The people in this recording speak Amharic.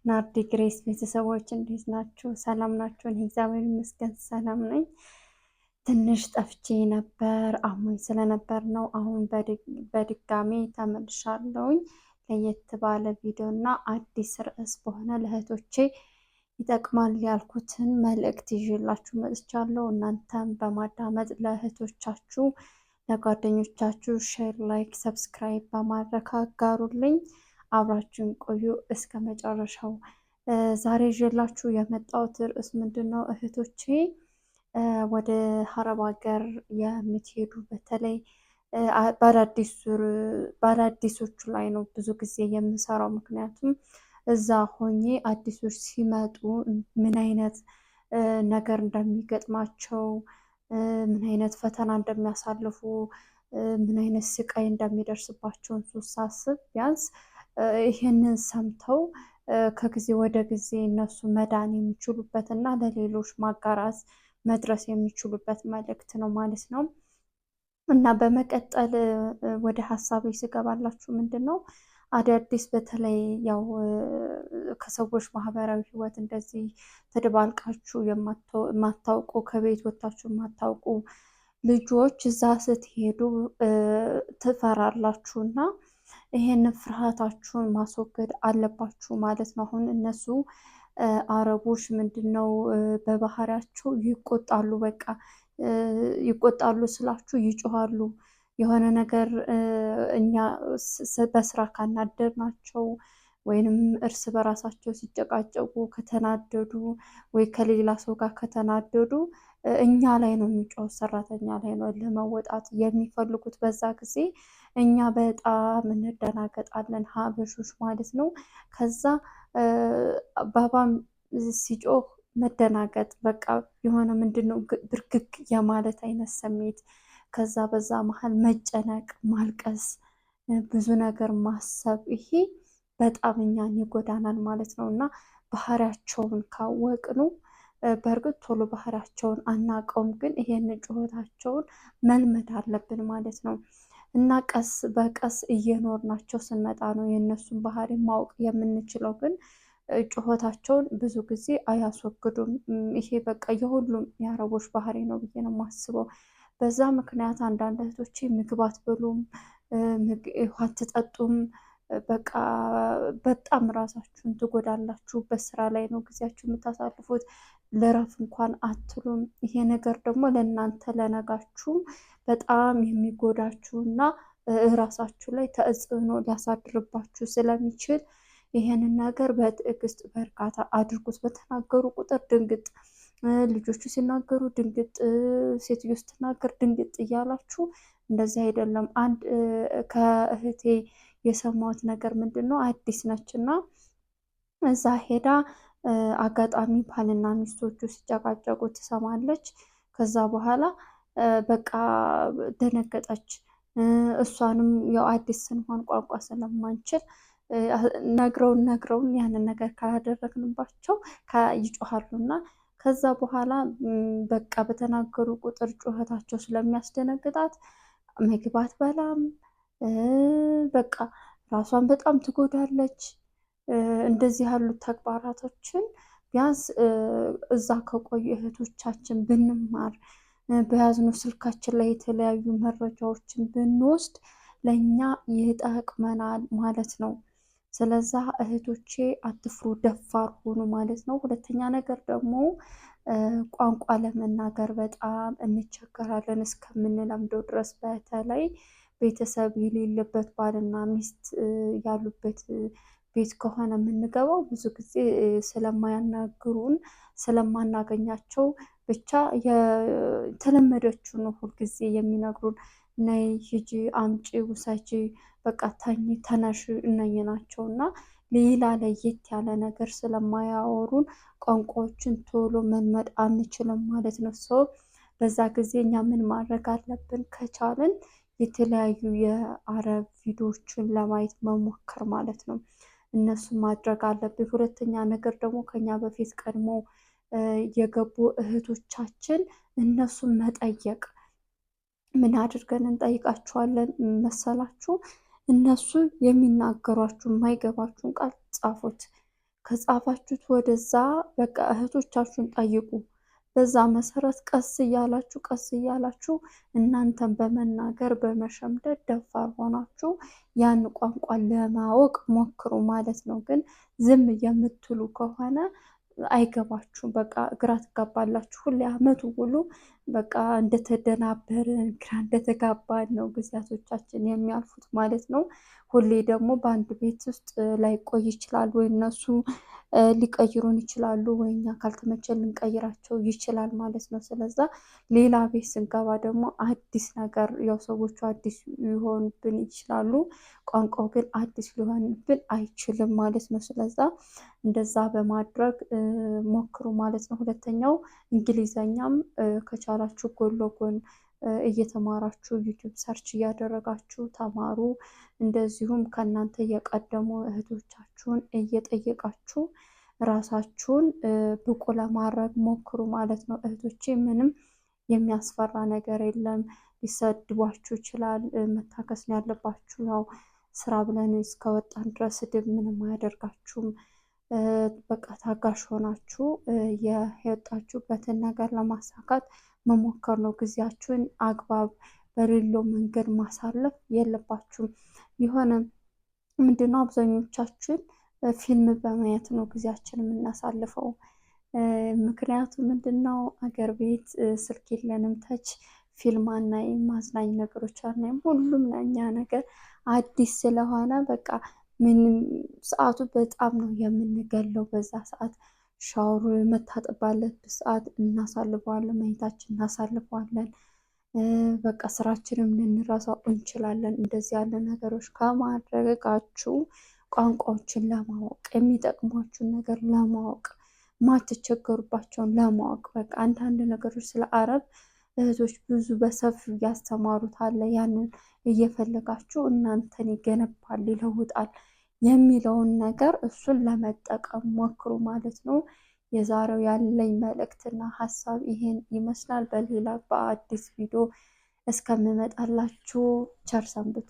ናርዲ ግሬስ ቤተሰቦች እንዴት ናችሁ? ሰላም ናችሁ? እኔ እግዚአብሔር ይመስገን ሰላም ነኝ። ትንሽ ጠፍቼ ነበር፣ አሞኝ ስለነበር ነው። አሁን በድጋሜ ተመልሻለሁኝ። ለየት ባለ ቪዲዮ እና አዲስ ርዕስ በሆነ ለእህቶቼ ይጠቅማል ያልኩትን መልእክት ይዤላችሁ መጥቻለሁ። እናንተም በማዳመጥ ለእህቶቻችሁ፣ ለጓደኞቻችሁ ሼር፣ ላይክ፣ ሰብስክራይብ በማድረግ አጋሩልኝ። አብራችሁን ቆዩ እስከ መጨረሻው። ዛሬ ይዤላችሁ የመጣሁት ርዕስ ምንድን ነው? እህቶቼ ወደ ሀረብ ሀገር የምትሄዱ በተለይ በአዳዲሶቹ ላይ ነው ብዙ ጊዜ የምሰራው። ምክንያቱም እዛ ሆኜ አዲሶች ሲመጡ ምን አይነት ነገር እንደሚገጥማቸው፣ ምን አይነት ፈተና እንደሚያሳልፉ፣ ምን አይነት ስቃይ እንደሚደርስባቸውን ሳስብ ቢያንስ ይህንን ሰምተው ከጊዜ ወደ ጊዜ እነሱ መዳን የሚችሉበት እና ለሌሎች ማጋራት መድረስ የሚችሉበት መልእክት ነው ማለት ነው። እና በመቀጠል ወደ ሀሳቤ ስገባላችሁ ምንድን ነው አዳዲስ በተለይ ያው ከሰዎች ማህበራዊ ህይወት እንደዚህ ተደባልቃችሁ የማታውቁ ከቤት ወጥታችሁ የማታውቁ ልጆች እዛ ስትሄዱ ትፈራላችሁ እና ይሄንን ፍርሃታችሁን ማስወገድ አለባችሁ ማለት ነው። አሁን እነሱ አረቦች ምንድን ነው በባህሪያቸው ይቆጣሉ። በቃ ይቆጣሉ ስላችሁ ይጮሃሉ። የሆነ ነገር እኛ በስራ ካናደድናቸው ወይንም እርስ በራሳቸው ሲጨቃጨቁ ከተናደዱ ወይ ከሌላ ሰው ጋር ከተናደዱ እኛ ላይ ነው የሚጮህ፣ ሰራተኛ ላይ ነው ለመወጣት የሚፈልጉት። በዛ ጊዜ እኛ በጣም እንደናገጣለን፣ ሀበሾች ማለት ነው። ከዛ ባባም ሲጮህ መደናገጥ፣ በቃ የሆነ ምንድነው ብርግግ የማለት አይነት ስሜት፣ ከዛ በዛ መሀል መጨነቅ፣ ማልቀስ፣ ብዙ ነገር ማሰብ፣ ይሄ በጣም እኛን ይጎዳናል ማለት ነው። እና ባህሪያቸውን ካወቅኑ በእርግጥ ቶሎ ባህሪያቸውን አናውቀውም፣ ግን ይሄን ጩኸታቸውን መልመድ አለብን ማለት ነው። እና ቀስ በቀስ እየኖርናቸው ስንመጣ ነው የእነሱን ባህሪ ማወቅ የምንችለው። ግን ጩኸታቸውን ብዙ ጊዜ አያስወግዱም። ይሄ በቃ የሁሉም የአረቦች ባህሪ ነው ብዬ ነው የማስበው። በዛ ምክንያት አንዳንድ እህቶቼ ምግብ አትበሉም፣ ውሃ አትጠጡም። በቃ በጣም ራሳችሁን ትጎዳላችሁ። በስራ ላይ ነው ጊዜያችሁ የምታሳልፉት፣ ለረፍ እንኳን አትሉም። ይሄ ነገር ደግሞ ለእናንተ ለነጋችሁ በጣም የሚጎዳችሁ እና ራሳችሁ ላይ ተጽዕኖ ሊያሳድርባችሁ ስለሚችል ይሄንን ነገር በትዕግስት በእርጋታ አድርጉት። በተናገሩ ቁጥር ድንግጥ፣ ልጆቹ ሲናገሩ ድንግጥ፣ ሴትዮ ስትናገር ድንግጥ እያላችሁ እንደዚህ አይደለም። አንድ ከእህቴ የሰማሁት ነገር ምንድን ነው፣ አዲስ ነች እና እዛ ሄዳ አጋጣሚ ባልና ሚስቶቹ ሲጨቃጨቁ ትሰማለች። ከዛ በኋላ በቃ ደነገጠች። እሷንም ያው አዲስ ስንሆን ቋንቋ ስለማንችል ነግረውን ያንን ነገር ካላደረግንባቸው ይጮሃሉ እና ከዛ በኋላ በቃ በተናገሩ ቁጥር ጩኸታቸው ስለሚያስደነግጣት ምግብ አትበላም። በቃ ራሷን በጣም ትጎዳለች። እንደዚህ ያሉት ተግባራቶችን ቢያንስ እዛ ከቆዩ እህቶቻችን ብንማር፣ በያዝነው ስልካችን ላይ የተለያዩ መረጃዎችን ብንወስድ ለእኛ ይጠቅመናል ማለት ነው። ስለዛ እህቶቼ አትፍሩ፣ ደፋር ሆኑ ማለት ነው። ሁለተኛ ነገር ደግሞ ቋንቋ ለመናገር በጣም እንቸገራለን እስከምንለምደው ድረስ። በተለይ ቤተሰብ የሌለበት ባልና ሚስት ያሉበት ቤት ከሆነ የምንገባው ብዙ ጊዜ ስለማያናግሩን ስለማናገኛቸው ብቻ የተለመደችው ነው ሁልጊዜ የሚነግሩን፣ ነይ ሂጂ፣ አምጪ፣ ውሰጂ፣ በቃ ተኝ፣ ተነሽ እነኝ ናቸው እና ሌላ ለየት ያለ ነገር ስለማያወሩን ቋንቋዎችን ቶሎ መልመድ አንችልም ማለት ነው። ሰው በዛ ጊዜ እኛ ምን ማድረግ አለብን? ከቻልን የተለያዩ የአረብ ቪዲዮዎችን ለማየት መሞከር ማለት ነው። እነሱ ማድረግ አለብን። ሁለተኛ ነገር ደግሞ ከኛ በፊት ቀድሞ የገቡ እህቶቻችን እነሱን መጠየቅ። ምን አድርገን እንጠይቃቸዋለን መሰላችሁ? እነሱ የሚናገሯችሁ የማይገባችሁን ቃል ጻፉት። ከጻፋችሁት ወደዛ በቃ እህቶቻችሁን ጠይቁ። በዛ መሰረት ቀስ እያላችሁ እናንተን በመናገር በመሸምደድ ደፋር ሆናችሁ ያን ቋንቋ ለማወቅ ሞክሩ ማለት ነው። ግን ዝም የምትሉ ከሆነ አይገባችሁም። በቃ ግራ ትጋባላችሁ። ሁሌ አመቱ ሙሉ በቃ እንደተደናበርን ግራ እንደተጋባን ነው ጊዜያቶቻችን የሚያልፉት ማለት ነው። ሁሌ ደግሞ በአንድ ቤት ውስጥ ላይቆይ ይችላል ወይ እነሱ ሊቀይሩን ይችላሉ ወይ እኛ ካልተመቸን ልንቀይራቸው ይችላል ማለት ነው። ስለዛ ሌላ ቤት ስንገባ ደግሞ አዲስ ነገር ያው ሰዎቹ አዲስ ሊሆኑብን ይችላሉ፣ ቋንቋው ግን አዲስ ሊሆንብን አይችልም ማለት ነው። ስለዛ እንደዛ በማድረግ ሞክሩ ማለት ነው። ሁለተኛው እንግሊዘኛም ከቻላችሁ ጎን ለጎን እየተማራችሁ ዩቲዩብ ሰርች እያደረጋችሁ ተማሩ። እንደዚሁም ከእናንተ የቀደሙ እህቶቻችሁን እየጠየቃችሁ ራሳችሁን ብቁ ለማድረግ ሞክሩ ማለት ነው። እህቶቼ ምንም የሚያስፈራ ነገር የለም። ሊሰድቧችሁ ይችላል፣ መታከስ ነው ያለባችሁ። ያው ስራ ብለን እስከወጣን ድረስ ስድብ ምንም አያደርጋችሁም። በቃ ታጋሽ ሆናችሁ የወጣችሁበትን ነገር ለማሳካት መሞከር ነው። ጊዜያችሁን አግባብ በሌለው መንገድ ማሳለፍ የለባችሁም። የሆነ ምንድነው አብዛኞቻችን ፊልም በማየት ነው ጊዜያችን የምናሳልፈው። ምክንያቱም ምንድነው አገር ቤት ስልክ የለንም፣ ተች ፊልም አናይም፣ ማዝናኝ ነገሮች አናይም። ሁሉም ለእኛ ነገር አዲስ ስለሆነ በቃ ምንም ሰዓቱ በጣም ነው የምንገለው። በዛ ሰዓት ሻወር መታጠብ ባለበት ሰዓት እናሳልፈዋለን፣ መኝታችን እናሳልፈዋለን። በቃ ስራችንም ልንረሳው እንችላለን። እንደዚህ ያለ ነገሮች ከማድረጋችሁ ቋንቋዎችን ለማወቅ የሚጠቅሟችሁን ነገር ለማወቅ ማትቸገሩባቸውን ለማወቅ በቃ አንዳንድ ነገሮች ስለ አረብ እህቶች ብዙ በሰፊው ያስተማሩት አለ። ያንን እየፈለጋችሁ እናንተን ይገነባል፣ ይለውጣል የሚለውን ነገር እሱን ለመጠቀም ሞክሩ ማለት ነው። የዛሬው ያለኝ መልእክትና ሀሳብ ይሄን ይመስላል። በሌላ በአዲስ ቪዲዮ እስከምመጣላችሁ ቸር ሰንብቱ።